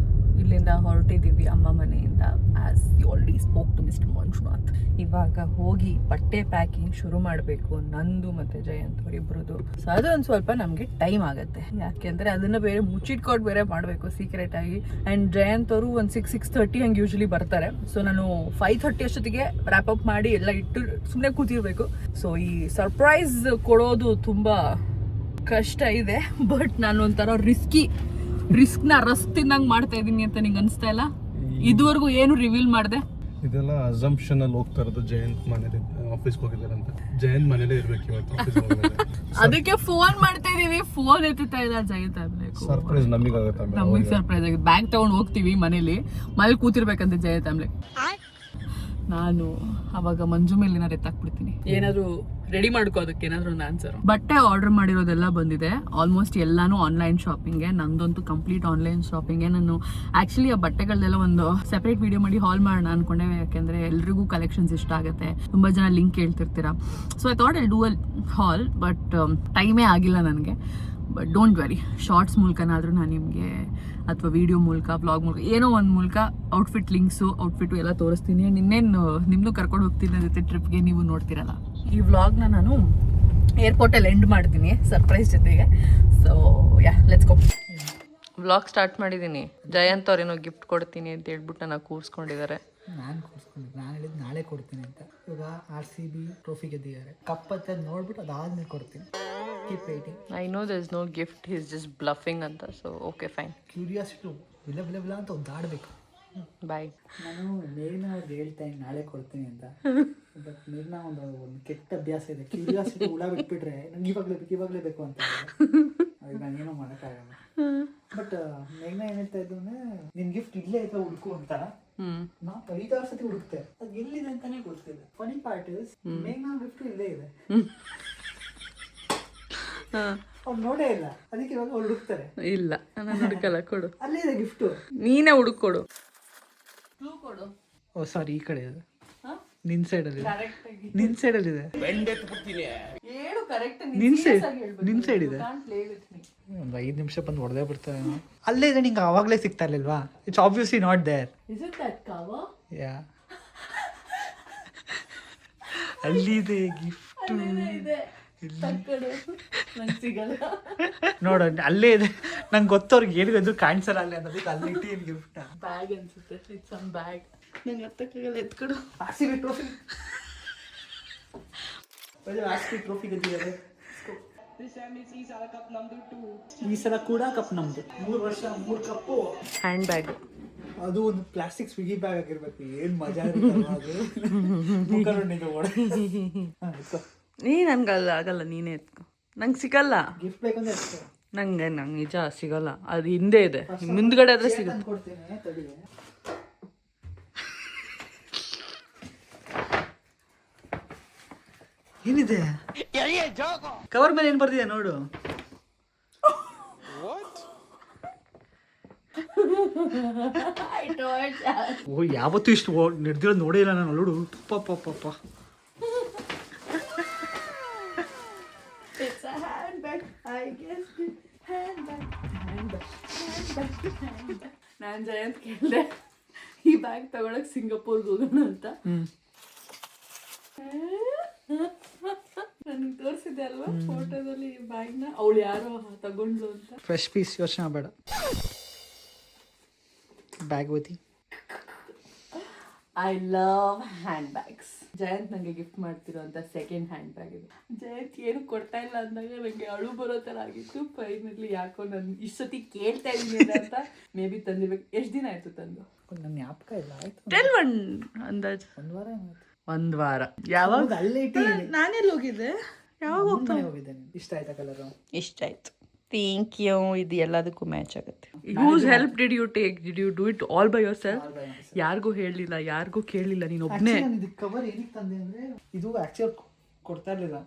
S1: ಇಲ್ಲಿಂದ ಹೊರಟಿದ್ದೀವಿ ಅಮ್ಮ ಮನೆಯಿಂದ. As you already spoke to mister Manjunath. ಇವಾಗ ಹೋಗಿ ಬಟ್ಟೆ ಪ್ಯಾಕಿಂಗ್ ಶುರು ಮಾಡಬೇಕು, ನಂದು ಮತ್ತೆ ಜಯಂತ್ ಅವರಿಬ್ರದ್ದು. ಸೊ ಅದೊಂದು ಸ್ವಲ್ಪ ನಮಗೆ ಟೈಮ್ ಆಗುತ್ತೆ, ಯಾಕೆಂದ್ರೆ ಅದನ್ನ ಬೇರೆ ಮುಚ್ಚಿಟ್ಕೊಂಡು ಬೇರೆ ಮಾಡಬೇಕು ಸೀಕ್ರೆಟ್ ಆಗಿ. ಅಂಡ್ ಜಯಂತ್ ಅವರು ಒಂದು 6:30 ಹಂಗೆ ಯೂಶಲಿ ಬರ್ತಾರೆ. ಸೊ ನಾನು 5:30 ಅಷ್ಟೊತ್ತಿಗೆ ರ್ಯಾಪ್ ಅಪ್ ಮಾಡಿ ಎಲ್ಲ ಇಟ್ಟು ಸುಮ್ಮನೆ ಕೂತಿರ್ಬೇಕು. ಸೊ ಈ ಸರ್ಪ್ರೈಸ್ ಕೊಡೋದು ತುಂಬಾ ಕಷ್ಟ ಇದೆ. ಬಟ್ ನಾನು ಒಂಥರ ರಿಸ್ಕ್ನ ತಿನ್ನಂಗೆ ಮಾಡ್ತಾ ಇದ್ದೀನಿ ಅಂತ ನಿಂಗೆ ಅನಿಸ್ತಾ ಇಲ್ಲ? ಇದುವರೆಗೂ ಏನು ರಿವೀಲ್ ಮಾಡಿದೆ?
S6: ಇದೆಲ್ಲ ಅಸಂಪ್ಷನ್ ಅಲ್ಲಿ ಹೋಗ್ತಾ ಇರೋದು ಜಯಂತ್ ಮನೆ ಆಫೀಸ್ಗೆ ಹೋಗಿದ್ದಾರಂತೆ. ಜಯಂತ್ ಮನೇಲೇ ಇರ್ಬೇಕು ಇವತ್ತು ಆಫೀಸ್ಗೆ ಹೋಗಿದ್ದಾರೆ.
S1: ಅದಕ್ಕೆ ಫೋನ್ ಮಾಡ್ತಾ ಇದೀವಿ, ಫೋನ್ ಎತ್ತುತ್ತಾ ಇಲ್ಲ ಜಯಂತ್ ಆಗ್ಬೇಕು.
S6: ಸರ್ಪ್ರೈಸ್ ನಮಗಾಗುತ್ತೆ.
S1: ನಮಗೆ ಸರ್ಪ್ರೈಸ್ ಆಗಿದೆ. ಬ್ಯಾಗ್ ತಗೊಂಡು ಹೋಗ್ತೀವಿ ಮನೇಲಿ ಕೂತಿರ್ಬೇಕಂತ ಜಯಂತ್ ಆಮ್ಲೆ. ನಾನು ಅವಾಗ ಮಂಜು ಮೇಲೆ ಏನಾರು ಎತ್ತಾಕ್ಬಿಡ್ತೀನಿ. ಏನಾದ್ರು ರೆಡಿ ಮಾಡ್ಕೋ ಅದಕ್ಕೆ ಏನಾದ್ರು ಒಂದು ಆನ್ಸರ್. ಬಟ್ಟೆ ಆರ್ಡರ್ ಮಾಡಿರೋದೆಲ್ಲ ಬಂದಿದೆ. ಆಲ್ಮೋಸ್ಟ್ ಎಲ್ಲಾನು ಆನ್ಲೈನ್ ಶಾಪಿಂಗ್ಗೆ. ನಂದಂತೂ ಕಂಪ್ಲೀಟ್ ಆನ್ಲೈನ್ ಶಾಪಿಂಗ್ಗೆ. ನಾನು ಆಕ್ಚುಲಿ ಆ ಬಟ್ಟೆಗಳನ್ನೆಲ್ಲ ಒಂದು ಸೆಪರೇಟ್ ವಿಡಿಯೋ ಮಾಡಿ ಹಾಲ್ ಮಾಡೋಣ ಅನ್ಕೊಂಡೆ. ಯಾಕೆಂದ್ರೆ ಎಲ್ರಿಗೂ ಕಲೆಕ್ಷನ್ಸ್ ಇಷ್ಟ ಆಗುತ್ತೆ, ತುಂಬಾ ಜನ ಲಿಂಕ್ ಕೇಳ್ತಿರ್ತೀರಾ. So I thought I'll do a haul, but ಟೈಮೇ ಆಗಿಲ್ಲ ನನಗೆ. ಬಟ್ ಡೋಂಟ್ ವೆರಿ, ಶಾರ್ಟ್ಸ್ ಮೂಲಕನಾದ್ರೂ ನಾನು ನಿಮಗೆ ಅಥವಾ ವಿಡಿಯೋ ಮೂಲಕ, ಬ್ಲಾಗ್ ಮೂಲಕ, ಏನೋ ಒಂದು ಮೂಲಕ ಔಟ್ಫಿಟ್ ಲಿಂಕ್ಸು, ಔಟ್ಫಿಟ್ಟು ಎಲ್ಲ ತೋರಿಸ್ತೀನಿ. ಇನ್ನೇನು ನಿಮ್ಮನ್ನು ಕರ್ಕೊಂಡು ಹೋಗ್ತೀನಿ ನನ್ನ ಜೊತೆ ಟ್ರಿಪ್ಗೆ, ನೀವು ನೋಡ್ತಿರಲ್ಲ. ಈ ವ್ಲಾಗ್ನ ನಾನು ಏರ್ಪೋರ್ಟಲ್ಲಿ ಎಂಡ್ ಮಾಡ್ತೀನಿ ಸರ್ಪ್ರೈಸ್ ಜೊತೆಗೆ. So yeah, let's go.
S5: Vlog start ಮಾಡಿದ್ದೀನಿ. ಜಯಂತ್ ಅವ್ರೇನೋ ಗಿಫ್ಟ್ ಕೊಡ್ತೀನಿ ಅಂತ ಹೇಳ್ಬಿಟ್ಟು ನನ್ನ ಕೂರಿಸ್ಕೊಂಡಿದ್ದಾರೆ.
S2: ನಾನು ಕೂರಿಸ್ಕೊಂಡಿದ್ದೆ, ನಾನು ಹೇಳಿದ್ದು ನಾಳೆ ಕೊಡ್ತೀನಿ ಅಂತ. ಇವಾಗ RCB ಟ್ರೋಫಿ ಗೆದ್ದಿದ್ದಾರೆ. ಕಪ್ ಅಂತ ನೋಡ್ಬಿಟ್ಟು ಅದಾದ್ಮೇಲೆ ಕೊಡ್ತೀನಿ. Keep waiting.
S5: I know there is no gift, he is just bluffing ಅಂತ. ಸೊ ಓಕೆ ಫೈನ್,
S2: ಕ್ಯೂರಿಯಾಸಿಟಿ ವಿಲ ವಿಲ ವಿಲ ಅಂತ ಒದ್ದಾಡಬೇಕು.
S5: ಬಾಯ್.
S2: ನಾನು ಮೇಘ್ನ ಅವ್ರಿಗೆ ಹೇಳ್ತಾ ಇದ್ದೀನಿ ನಾಳೆ ಕೊಡ್ತೀನಿ ಅಂತ. ಬಟ್ ಮೇಘ್ನ ಒಂದು ಕೆಟ್ಟ ಅಭ್ಯಾಸ ಇದೆ, ಕ್ಯೂರಿಯಾಸಿಟಿ ಹುಳ ಬಿಟ್ಬಿಟ್ರೆ ನಂಗೆ ಇವಾಗಲೇ ಬೇಕು ಅಂತ. ಅದಕ್ಕೆ ನಾನೇನೋ ಮಾಡೋಕ್ಕಾಗಲ್ಲ. ಬಟ್ ಮೇಘ್ನ ಏನ್ ಹೇಳ್ತಾ ಇದ್ದು ಅಂದ್ರೆ, ನಿನ್ ಗಿಫ್ಟ್ ಇಲ್ಲೇ ಐತೆ ಹುಡುಕು ಅಂತ. ನಾವು 5-6 ಸತಿ ಹುಡುಕ್ತೆ, ಅದು ಎಲ್ಲಿದೆ ಅಂತಾನೆ ಗೊತ್ತಿಲ್ಲ. ಫನಿ ಪಾರ್ಟ್ ಇಸ್ ಮೇಘ್ನ ಗಿಫ್ಟ್ ಇಲ್ಲೇ ಇದೆ, ಅವ್ರು ನೋಡೇ ಇಲ್ಲ. ಅದಕ್ಕೆ ಇವಾಗ ಅವ್ರು ಹುಡುಕ್ತಾರೆ.
S5: ಇಲ್ಲ, ನಾನು ಹುಡುಕಲ್ಲ, ಕೊಡು.
S2: ಅಲ್ಲೇ ಇದೆ ಗಿಫ್ಟು, ನೀನೇ
S5: ನೀನೇ ಹುಡುಕೊಡು.
S2: ಓ ಸಾರಿ, ಈ ಕಡೆ ಇದೆ, ನಿನ್ ಸೈಡಲ್ಲಿ ಇದೆ, ನಿನ್ ಸೈಡಲ್ಲಿ ಇದೆ, ನಿನ್ ಸೈಡ್ ಇದೆ. ಒಂದು 5 ನಿಮಿಷ ಬಂದು ಹೊಡೆದೇ ಬಿಡ್ತಾರೆ. ಅಲ್ಲೇ ಇದೆ, ನಿಂಗೆ ಅವಾಗಲೇ ಸಿಗ್ತಾ ಇರ್ಲಿಲ್ವಾ? It's obviously not there. Yeah, ಅಲ್ಲಿದೆ ಗಿಫ್ಟ್. ನೋಡ ಅಲ್ಲೇ ಇದೆ. ನಂಗೆ ಗೊತ್ತವ್ರಿಗೆ ಏನು ಕಾಣಿಸಲ್ಲ ಅಲ್ಲೇ ಅನ್ನೋದಕ್ಕೆ ಅಲ್ಲಿ ಇಟ್ಟು ಗಿಫ್ಟ್.
S1: ಬ್ಯಾಗ್ ಅನ್ಸುತ್ತೆ, ಇಟ್ಸ್ ಸಮ್ ಬ್ಯಾಗ್. ನಂಗೆ ಹತ್ತಕ್ಕಾಗಲ್ಲ, ಎತ್ಕೊಡು.
S2: RCB ಟ್ರೋಫಿ ಗೆದ್ದಿದ್ದಾರೆ. ಈ ಸಲ ಕೂಡ ಕಪ್ ನಮ್ದು. 3 ವರ್ಷ 3 ಕಪ್ಪು.
S5: Hand bag.
S2: ಅದು ಒಂದು ಪ್ಲಾಸ್ಟಿಕ್ ಸ್ವಿಗಿ ಬ್ಯಾಗ್ ಆಗಿರ್ಬೇಕು. ಏನ್ ಮಜಾ ಇರುತ್ತೆ ಅದು. ಮುಖ ನೋಡಿ.
S5: ನೀ ನನ್ಗಲ್ಲ ಆಗಲ್ಲ, ನೀನೇ ಎತ್ಕೊ. ನಂಗೆ ಸಿಗಲ್ಲ.
S2: ಗಿಫ್ಟ್ ಬೇಕಂದ್ರೆ
S5: ನಂಗೆ ನಿಜ ಸಿಗಲ್ಲ, ಅದು ಹಿಂದೆ ಇದೆ, ಮುಂದ್ಗಡೆ ಆದ್ರೆ ಸಿಗುತ್ತೆ.
S2: ಕೊಡ್ತೀನಿ ತಡಿ. ಏನಿದೆ ಕವರ್ ಮೇಲೆ? ಏನ್ ಬರ್ದಿದೆ ನೋಡು. ಓ, ಯಾವತ್ತೂ ಇಷ್ಟು ನಡೆದಿರೋದು ನೋಡೇ ಇಲ್ಲ ನಾನು. ನೋಡು, ಪಾಪ.
S1: It's a handbag, I guess. Handbag. ನಾನು ಜಯಂತ್ ಕೇಳಿದೆ ಈ ಬ್ಯಾಗ್ ತಗೊಳಕ್ ಸಿಂಗಾಪುರ್ಗೆ ಹೋಗೋಣ ಅಂತ. ನನಗೆ ತೋರಿಸಿದೆ ಅಲ್ವಾ ಫೋಟೋದಲ್ಲಿ ಈ ಬ್ಯಾಗ್ನ. ಅವಳು ಯಾರೋ ತಗೊಂಡ್ಲು ಅಂತ.
S2: ಫ್ರೆಶ್ ಪೀಸ್, ಯೋಚನೆ ಬೇಡ. ಬ್ಯಾಗ್ ಓದಿ.
S1: I love handbags. Jayant ನಂಗೆ ಗಿಫ್ಟ್ ಮಾಡ್ತಿರೋಂಥ ಸೆಕೆಂಡ್ ಹ್ಯಾಂಡ್ ಬ್ಯಾಗ್ ಇದು. ಜಯಂತ್ ಏನು ಕೊಡ್ತಾ ಇಲ್ಲ ಅಂದಾಗ ನಂಗೆ ಅಳು ಬರೋ ಥರ ಆಗಿತ್ತು. ಫೈನಲಿ ಯಾಕೋ ನಾನು ಇಷ್ಟು ಸತಿ ಕೇಳ್ತಾ ಇದ್ದೀನಿ ಅಂತ ಮೇ ಬಿ ತಂದಿರ್ಬೇಕು. ಎಷ್ಟು ದಿನ ಆಯ್ತು ತಂದು?
S2: ನನ್ನ ಜ್ಞಾಪಕ ಇಲ್ಲ. ಆಯ್ತು,
S5: ಟೆಲ್ ಒನ್ ಅಂದಾಜು.
S2: 1 ವಾರ.
S5: 1 ವಾರ. ಯಾವಾಗ?
S2: ಅಲ್ಲೇ ಇಟ್ಟಿದ್ದೀನಿ.
S5: ನಾನೆಲ್ಲಿ ಹೋಗಿದ್ದೆ? ಯಾವಾಗ
S2: ಹೋಗಿದ್ದೇನೆ. ಇಷ್ಟ ಆಯ್ತಾ ಕಲರ್?
S5: ಇಷ್ಟ ಆಯ್ತು. Thank you. ಇದು ಎಲ್ಲದಕ್ಕೂ ಮ್ಯಾಚ್ ಆಗುತ್ತೆ. Whose help did you take? Did you do it all by yourself? ಯಾರಿಗೂ ಹೇಳಲಿಲ್ಲ, ಯಾರಿಗೂ ಕೇಳಲಿಲ್ಲ, ನೀನು ಒಬ್ಬನೇ?
S2: ಇದು ಕವರ್ ಏನಕ್ಕೆ ತಂದೆ ಅಂದ್ರೆ, ಇದು ಆಕ್ಚುಲಿ ಕೊಡ್ತಾ ಇರ್ಲಿಲ್ಲ.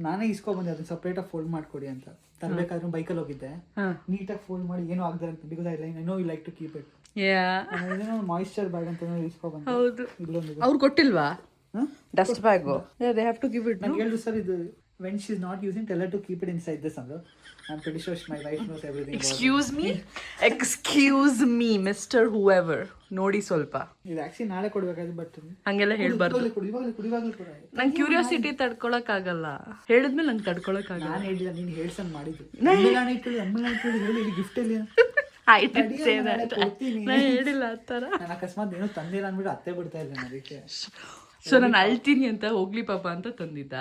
S2: ನಾನೇ ಇಸ್ಕೊಬಂದೆ ಅದನ್ನ ಸಪ್ರೇಟ್ ಆಗಿ ಫೋಲ್ಡ್ ಮಾಡ್ಕೊಡಿ ಅಂತ. ತರಬೇಕಾದ್ರೆ ಬೈಕಲ್ಲಿ ಹೋಗಿದ್ದೆ, ನೀಟಾಗಿ ಫೋಲ್ಡ್ ಮಾಡಿ ಏನೂ ಆಗದೆ ಅಂತ. Because I know you like to keep it. Moisture bag ಅಂತ ಇಸ್ಕೊಬಂದೆ.
S5: ಹೌದು.
S2: ಇಲ್ಲೊಂದು
S5: ಅವ್ರು ಕೊಟ್ಟಿಲ್ವಾ dust bag? They have to give it.
S2: ನಾನು ಹೇಳಿದ್ರು ಸರ್, ಇದು when she is not using, tell her to keep it inside this ಅಂದ್ರು. I'm pretty sure my wife knows everything.
S5: Excuse me mister whoever, ನೋಡಿ ಸ್ವಲ್ಪ.
S2: ಇದು ಆಕ್ಚುಲಿ ನಾಳೆ ಕೊಡ್ಬೇಕಾದ್ರೆ, ಬಟ್
S5: ಹಂಗೆಲ್ಲ ಹೇಳ್ಬಾರ್ದು.
S2: ಇವಾಗಲೇ ಕೊಡ.
S5: ನಂಗೆ ಕ್ಯೂರಿಯಾಸಿಟಿ ತಡ್ಕೊಳಕ್ ಆಗಲ್ಲ. ಹೇಳಿದ್ಮೇಲೆ ನಂಗೆ ತಡ್ಕೊಳಕ್ ಆಗಲ್ಲ.
S2: ನಾನು ಹೇಳಿಲ್ಲ, ನೀನು ಹೇಳ್ಸನ್ ಮಾಡಿದ್ದು. ನಾನು ಹೇಳಿ ಗಿಫ್ಟ್ ಅಲ್ಲಿ
S5: ಹೇಳಿಲ್ಲ ಆ ಥರ.
S2: ನಾನು ಅಕಸ್ಮಾತ್ ಏನೋ ತಂದಿಲ್ಲ ಅಂದ್ಬಿಟ್ಟು ಅತ್ತೆ ಬಿಡ್ತಾ ಇದ್ದೇನೆ. ಅದಕ್ಕೆ
S5: ಸೊ ನಾನು ಅಳ್ತೀನಿ ಅಂತ ಹೋಗ್ಲಿ ಪಾಪ ಅಂತ ತಂದಿದ್ದ.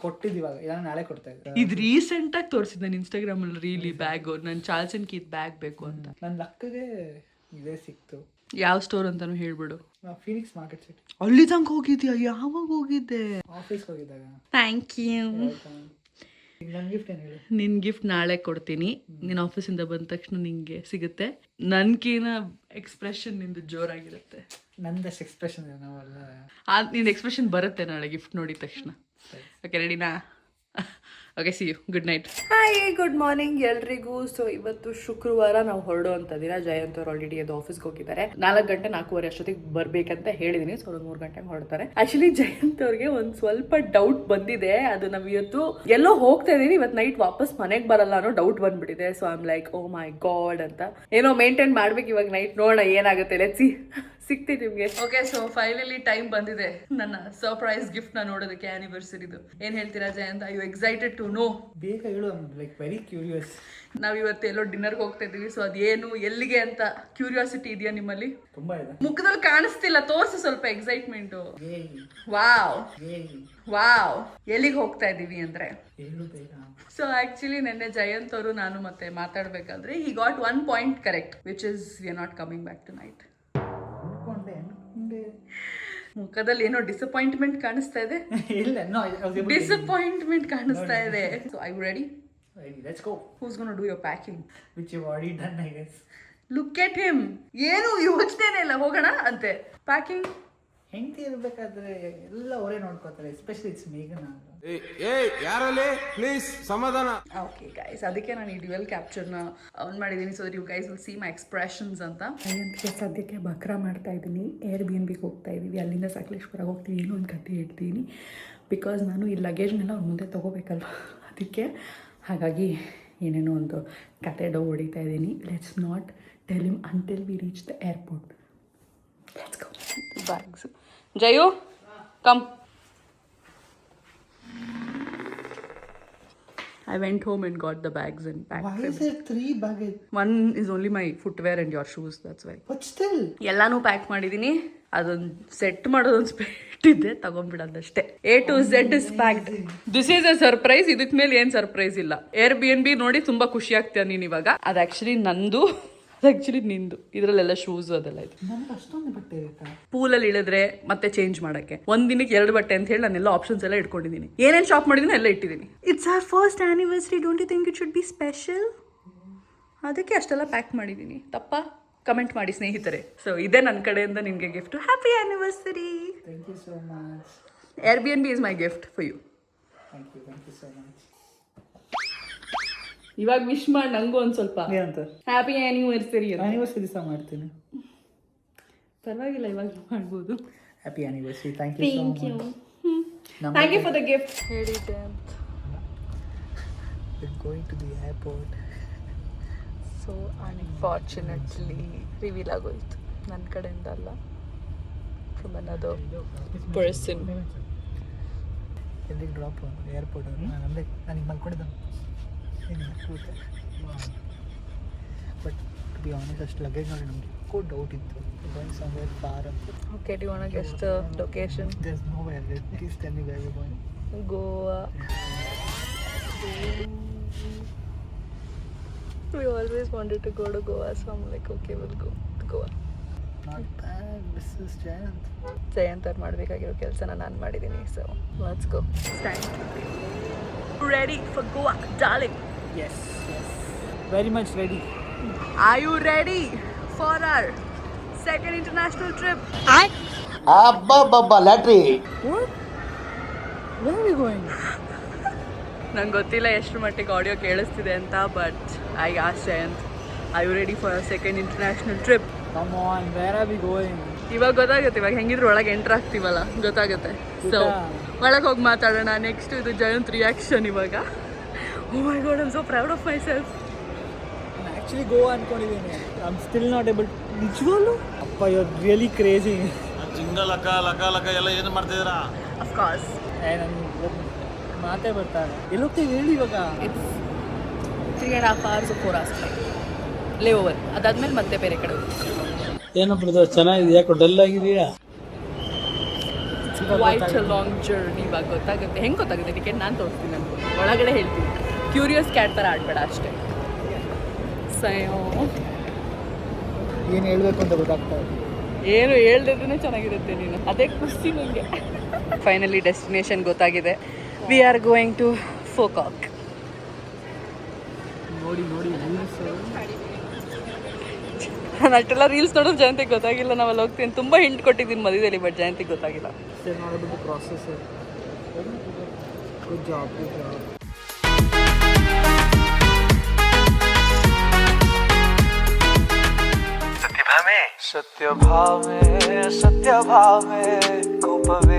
S2: ಕೊಟ್ಟಿದ್ದೀವಾಗ, ಇಲ್ಲ ನಾಳೆ ಕೊಡ್ತಾ ಇದ್ದೆ.
S5: ಇದು ರೀಸೆಂಟ್ ಆಗಿ ತೋರಿಸಿದ್ ನಾನು ಇನ್ಸ್ಟಾಗ್ರಾಮ್ ಅಲ್ಲಿ ರೀಲಿ ಬ್ಯಾಗ್. ನಾನು ಚಾರ್ಲ್ಸ್ ಅಂಡ್ ಕೀತ್ ಬ್ಯಾಗ್ ಬೇಕು ಅಂತ.
S2: ನನ್ನ ಲಕ್ಕಗೆ ಇದೇ ಸಿಕ್ತು.
S1: ಯಾವ ಸ್ಟೋರ್ ಅಂತಾನು ಹೇಳ್ಬಿಡು.
S2: Phoenix market city.
S1: ಅಲ್ಲಿ ತನಕ ಹೋಗಿದ್ಯಾ? ಯಾವಾಗ ಹೋಗಿದ್ದೆ?
S2: ಆಫೀಸ್ಗೆ ಹೋಗಿದ್ದಾಗ.
S1: Thank you.
S2: ಈಗ ನನ್ನ ಗಿಫ್ಟ್ ಏನು ಹೇಳಿ?
S1: ನಿನ್ನ ಗಿಫ್ಟ್ ನಾಳೆ ಕೊಡ್ತೀನಿ. ನಿನ್ನ ಆಫೀಸಿಂದ ಬಂದ ತಕ್ಷಣ ನಿಂಗೆ ಸಿಗುತ್ತೆ. ನನ್ಕಿನ ಎಕ್ಸ್ಪ್ರೆಷನ್ ನಿಂದು ಜೋರಾಗಿರುತ್ತೆ.
S2: ನಂದಷ್ಟು ಎಕ್ಸ್ಪ್ರೆಷನ್ ಇದೆ ನಾವಲ್ಲ.
S1: ನಿನ್ನ ಎಕ್ಸ್ಪ್ರೆಷನ್ ಬರುತ್ತೆ ನಾಳೆ ಗಿಫ್ಟ್ ನೋಡಿದ ತಕ್ಷಣ. ಓಕೆ ರೆಡಿನಾ? Okay, see you. Good night. Hi, good morning ಎಲ್ರಿಗೂ. ಸೊ ಇವತ್ತು ಶುಕ್ರವಾರ ನಾವು ಹೊರಡುವಂಥ ದಿನ. ಜಯಂತ್ ಅವ್ರು ಆಲ್ರೆಡಿ ಅದು ಆಫೀಸ್ಗೆ ಹೋಗಿದ್ದಾರೆ. 4 ಗಂಟೆ 4:15 ಅಷ್ಟೊತ್ತಿಗೆ ಬರ್ಬೇಕಂತ ಹೇಳಿದೀನಿ. ಸೊ 3 ಗಂಟೆಗೆ ಹೊರಡ್ತಾರೆ. ಆಕ್ಚುಲಿ ಜಯಂತ್ ಅವ್ರಿಗೆ ಒಂದು ಸ್ವಲ್ಪ ಡೌಟ್ ಬಂದಿದೆ. ಅದು ನಾವು ಇವತ್ತು ಎಲ್ಲೋ ಹೋಗ್ತಾ ಇದೀನಿ, ಇವತ್ತು ನೈಟ್ ವಾಪಸ್ ಮನೆಗೆ ಬರಲ್ಲ ಅನ್ನೋ ಡೌಟ್ ಬಂದ್ಬಿಟ್ಟಿದೆ. So I am like, oh my god ಅಂತ ಏನೋ ಮೇಂಟೈನ್ ಮಾಡ್ಬೇಕು ಇವಾಗ ನೈಟ್. ನೋಡೋಣ ಏನಾಗುತ್ತೆ. Let's see. ಸಿಗ್ತೀವಿ ನಿಮ್ಗೆ. ಓಕೆ, ಸೊ ಫೈನಲಿ ಟೈಮ್ ಬಂದಿದೆ ನನ್ನ ಸರ್ಪ್ರೈಸ್ ಗಿಫ್ಟ್ ನ ನೋಡೋದಕ್ಕೆ, ಆನಿವರ್ಸರಿದು. ಏನ್ ಹೇಳ್ತೀರಾ Jayant? Are you excited to know?
S2: ಬೇಗ ಹೇಳು, ಲೈಕ್ ವೆರಿ ಕ್ಯೂರಿಯಸ್.
S1: ನಾವ್ ಇವತ್ತು ಎಲ್ಲೋ ಡಿನ್ನರ್ಗೆ ಹೋಗ್ತಾ ಇದೀವಿ. ಸೊ ಅದೇನು, ಎಲ್ಲಿಗೆ ಅಂತ ಕ್ಯೂರಿಯಾಸಿಟಿ ಇದೆಯಾ ನಿಮ್ಮಲ್ಲಿ?
S2: ತುಂಬಾ ಇದೆ.
S1: ಮುಖದಲ್ಲಿ ಕಾಣಿಸ್ತಿಲ್ಲ, ತೋರ್ಸು ಸ್ವಲ್ಪ ಎಕ್ಸೈಟ್ಮೆಂಟ್. Wow wow. ಎಲ್ಲಿಗೆ ಹೋಗ್ತಾ ಇದೀವಿ ಅಂದ್ರೆ,
S2: ಹೇಳು ಬೇಗ.
S1: ಸೊ ಆಕ್ಚುಲಿ ನೆನ್ನೆ ಜಯಂತ್ ಅವರು ನಾನು ಮತ್ತೆ ಮಾತಾಡ್ಬೇಕಾದ್ರೆ he got 1 point correct, which is we are not coming back tonight. ಮುಖದಲ್ಲಿ ಏನೋ ಡಿಸಪಾಯಿಂಟ್ಮೆಂಟ್ ಕಾಣಿಸ್ತಾ ಇದೆ.
S2: ಇಲ್ಲ, ನೋ,
S1: ಡಿಸಪಾಯಿಂಟ್ಮೆಂಟ್ ಕಾಣಿಸ್ತಾ ಇದೆ. So are you ready?
S2: Ready, let's go.
S1: Who's going to do your packing?
S2: Which you've already done, I guess.
S1: Look at him. ಏನು ಯೋಚನೆನೇ ಇಲ್ಲ, ಹೋಗೋಣ ಅಂತೆ. ಪ್ಯಾಕಿಂಗ್
S2: ಹೆಂಡತಿ ಇರ್ಬೇಕಾದ್ರೆ ಎಲ್ಲ ಅವರೇ ನೋಡ್ಕೋತಾರೆ. ಎಸ್ಪೆಷಲಿ ಇಟ್ಸ್ ಮೇಘನ.
S3: ಯಾರಲ್ಲಿ ಪ್ಲೀಸ್ ಸಮಾಧಾನ.
S1: ಓಕೆ ಗೈಸ್, ಅದಕ್ಕೆ ನಾನು ಈ ಡ್ಯುಯಲ್ ಕ್ಯಾಪ್ಚರ್ನ ಆನ್ ಮಾಡಿದ್ದೀನಿ. So you guys will see my expressions ಅಂತ. ಜಯಂತ್ಗೆ ಸದ್ಯಕ್ಕೆ ಬಕ್ರಾ ಮಾಡ್ತಾ ಇದ್ದೀನಿ. Airbnb ಹೋಗ್ತಾ ಇದ್ದೀವಿ. ಅಲ್ಲಿಂದ ಸಕಲೇಶ್ಪುರ ಹೋಗ್ತೀವಿ. ಇನ್ನೊಂದು ಕತೆ ಹೇಳ್ತೀನಿ. ಬಿಕಾಸ್ ನಾನು ಈ ಲಗೇಜ್ನೆಲ್ಲ ಅವ್ರ ಮುಂದೆ ತೊಗೋಬೇಕಲ್ವ, ಅದಕ್ಕೆ. ಹಾಗಾಗಿ ಏನೇನೋ ಒಂದು ಕತೆ ಹೊಡಿತಾ ಇದ್ದೀನಿ. Let's not tell him until we reach the airport. Let's go. Bags. Jayu, come. I went home and got the bags and packed
S2: Why
S1: them.
S2: is there 3 baggage?
S1: One is only my footwear and your shoes, that's why.
S2: But still.
S1: ಎಲ್ಲಾನು ಪ್ಯಾಕ್ ಮಾಡಿದ್ದೀನಿ. ಅದೊಂದು ಸೆಟ್ ಮಾಡೋದೊಂದು ಸ್ಪೇಟ್ ಇದೆ, ತಗೊಂಡ್ಬಿಡೋದಷ್ಟೇ. A to Z is packed. This is a surprise. ಇದಕ್ ಮೇಲೆ ಏನ್ ಸರ್ಪ್ರೈಸ್ ಇಲ್ಲ. Airbnb ನೋಡಿ ತುಂಬಾ ಖುಷಿ ಆಗ್ತೀಯ ನೀನ್ ಇವಾಗ. ಅದು ಆಕ್ಚುಲಿ ನಂದು, ಅದು ಆಕ್ಚುಲಿ ನಿಂದು. ಇದ್ರಲ್ಲೆಲ್ಲ ಶೂಸ್ ಅದೆಲ್ಲ ಇದೆ.
S2: ನನಗೆ ಅಷ್ಟೊಂದು ಬಟ್ಟೆ ಬೇಕಾ?
S1: ಪೂಲಲ್ಲಿ ಇಳಿದ್ರೆ ಮತ್ತೆ ಚೇಂಜ್ ಮಾಡಕ್ಕೆ ಒಂದ್ ದಿನಕ್ಕೆ 2 ಬಟ್ಟೆ ಅಂತ ಹೇಳಿ ನಾನೆಲ್ಲ ಆಪ್ಷನ್ಸ್ ಎಲ್ಲ ಇಟ್ಕೊಂಡಿದ್ದೀನಿ. ಏನೇನ್ ಶಾಪ್ ಮಾಡಿದೀನಿ ಎಲ್ಲ ಇಟ್ಟಿದ್ದೀನಿ. It's our first anniversary, don't you think it should be special? ಅದಕ್ಕೆ ಅಷ್ಟೆಲ್ಲ ಪ್ಯಾಕ್ ಮಾಡಿದ್ದೀನಿ. ತಪ್ಪ ಕಮೆಂಟ್ ಮಾಡಿ ಸ್ನೇಹಿತರೆ. ಸೊ ಇದೇ ನನ್ನ ಕಡೆಯಿಂದ ನಿಮಗೆ gift. Happy anniversary.
S2: Thank you so much.
S1: Airbnb is my gift for you.
S2: Thank you so much.
S1: ಇವಾಗ ವಿಶ್ ಮಾಡಿ ನಂಗೂ ಒಂದು ಸ್ವಲ್ಪ.
S2: ಏನಂತ?
S1: ಹ್ಯಾಪಿ ಆನಿವರ್ಸರಿ ಅಂತ.
S2: ಆನಿವರ್ಸರಿ ಸಹ ಮಾಡ್ತೀನಿ.
S1: ಪರವಾಗಿಲ್ಲ, ಇವಾಗ ಮಾಡ್ಬೋದು.
S2: Happy anniversary. Thank you so much.
S1: Thank you for the gift. ಹೇಳಿ Jayanth.
S2: We're going to the airport.
S1: So unfortunately reveal ಆಗೋಯ್ತು. ನನ್ನ ಕಡೆಯಿಂದ ಅಲ್ಲ, ಫ್ರಮ್ ಅನದರ್ ಪರ್ಸನ್.
S2: ಎಲ್ಲಿಗೆ ಡ್ರಾಪ್? ಏರ್ಪೋರ್ಟ್. ನಾನು ಈಗ ಮಲ್ಕೊಂಡಿದ್ದೆ. ಬಟ್ ಟು ಬಿ ಆನೆಸ್ಟ್, ಅಷ್ಟು ಲಗೇಜ್ ನೋಡಿ ನಮಗೆ ಡೌಟ್ ಇತ್ತು. ಗೋಯಿಂಗ್ ಸಮ್ವೇರ್ ಫಾರ್ ಅಂತ.
S1: Okay, do you want to guess the location?
S2: There's nowhere. Please tell me where we're going.
S1: Goa. We always wanted to go to Goa, so I'm like, okay, we'll go to Goa.
S2: Not bad. This is Jayant.
S1: Jayant ಅವ್ರು ಮಾಡಬೇಕಾಗಿರೋ ಕೆಲಸನ ನಾನು ಮಾಡಿದ್ದೀನಿ. So let's go. Ready for Goa, darling?
S2: Yes. Very much ready.
S1: Are you ready for our second international trip?
S3: ಅಬ್ಬಬ್ಬಬ್ಬ ಲ್ಯಾಟ್ರಿ.
S2: What? Where are we going?
S1: ನಂಗೆ ಗೊತ್ತಿಲ್ಲ ಎಷ್ಟು ಮಟ್ಟಿಗೆ ಆಡಿಯೋ ಕೇಳಿಸ್ತಿದೆ ಅಂತ, but I asked Jayant, are you ready for our second international trip?
S2: Come on, where are we going?
S1: ಇವಾಗ ಗೊತ್ತಾಗುತ್ತೆ. ಇವಾಗ ಹೆಂಗಿದ್ರು ಒಳಗೆ ಎಂಟ್ರ್ ಆಗ್ತೀವಲ್ಲ, ಗೊತ್ತಾಗುತ್ತೆ. ಸೊ ಒಳಗೆ ಹೋಗಿ ಮಾತಾಡೋಣ. ನೆಕ್ಸ್ಟ್ ಇದು ಜಯಂತ್ ರಿಯಾಕ್ಷನ್ ಇವಾಗ. Oh my god, I am so proud of myself.
S2: ನಾನು ಆ್ಯಕ್ಚುಲಿ ಗೋವಾ ಅಂದ್ಕೊಂಡಿದ್ದೀನಿ. I am still not able. ನಿಜವಾಗ್ಲೂ ಅಪ್ಪ, ಯು ಆರ್ ರಿಯಲಿ ಕ್ರೇಜಿ.
S3: ಜಿಂಗ ಲಕ ಲಕ ಲಕ ಎಲ್ಲ ಏನು ಮಾಡ್ತಿದ್ದೀರಾ?
S1: Of course.
S2: ನನಗೆ ಮಾತೇ ಬರ್ತಾರೆ. ಎಲ್ಲಿ ಹೋಗ್ತೀವಿ ಹೇಳಿ ಇವಾಗ?
S1: It's 3.5 hours 4 hours flight layover. ಅದಾದ್ಮೇಲೆ ಮತ್ತೆ ಬೇರೆ ಕಡೆ ಹೋಗ್ತೀವಿ.
S7: ಏನಪ್ಪ ಚೆನ್ನಾಗಿದೆ, ಯಾಕೋ ಡಲ್ ಆಗಿದೆಯಾ?
S1: Quite a long journey. ಇವಾಗ ಗೊತ್ತಾಗುತ್ತೆ. ಹೆಂಗೆ ಗೊತ್ತಾಗುತ್ತೆ? ಟಿಕೆಟ್ ನಾನು ತೋರಿಸ್ತೀನಿ, ನಾನು ಒಳಗಡೆ ಹೇಳ್ತೀನಿ. ಕ್ಯೂರಿಯಸ್ ಕ್ಯಾಟ್ ಥರ ಆಡ್ಬೇಡ ಅಷ್ಟೇ. ಸಯೋ
S2: ಏನು ಹೇಳ್ಬೇಕು ಅಂತ ಗೊತ್ತಾಗ್ತಾ ಇದೆ.
S5: ಏನು ಹೇಳ್ದಿದ್ರೆ ಚೆನ್ನಾಗಿರುತ್ತೆ ನೀನು, ಅದೇ ಖುಷಿ ನನಗೆ. ಫೈನಲಿ ಡೆಸ್ಟಿನೇಷನ್ ಗೊತ್ತಾಗಿದೆ. We are going to Phuket.
S2: ನೋಡಿ ರೀಲ್ಸ್
S5: ನಾನು ಅಷ್ಟೆಲ್ಲ ರೀಲ್ಸ್ ನೋಡೋದು ಜಯಂತಿಗೆ ಗೊತ್ತಾಗಿಲ್ಲ. ನಾವಲ್ಲಿ ಹೋಗ್ತೀನಿ, ತುಂಬ ಹಿಂಟ್ ಕೊಟ್ಟಿದ್ದೀನಿ ಮಧ್ಯದಲ್ಲಿ, ಬಟ್ ಜಯಂತಿಗೆ ಗೊತ್ತಾಗಿಲ್ಲ.
S2: ನೋಡೋದು ಪ್ರಾಸೆಸ್. Good job.
S8: सत्य भाव में कोपवे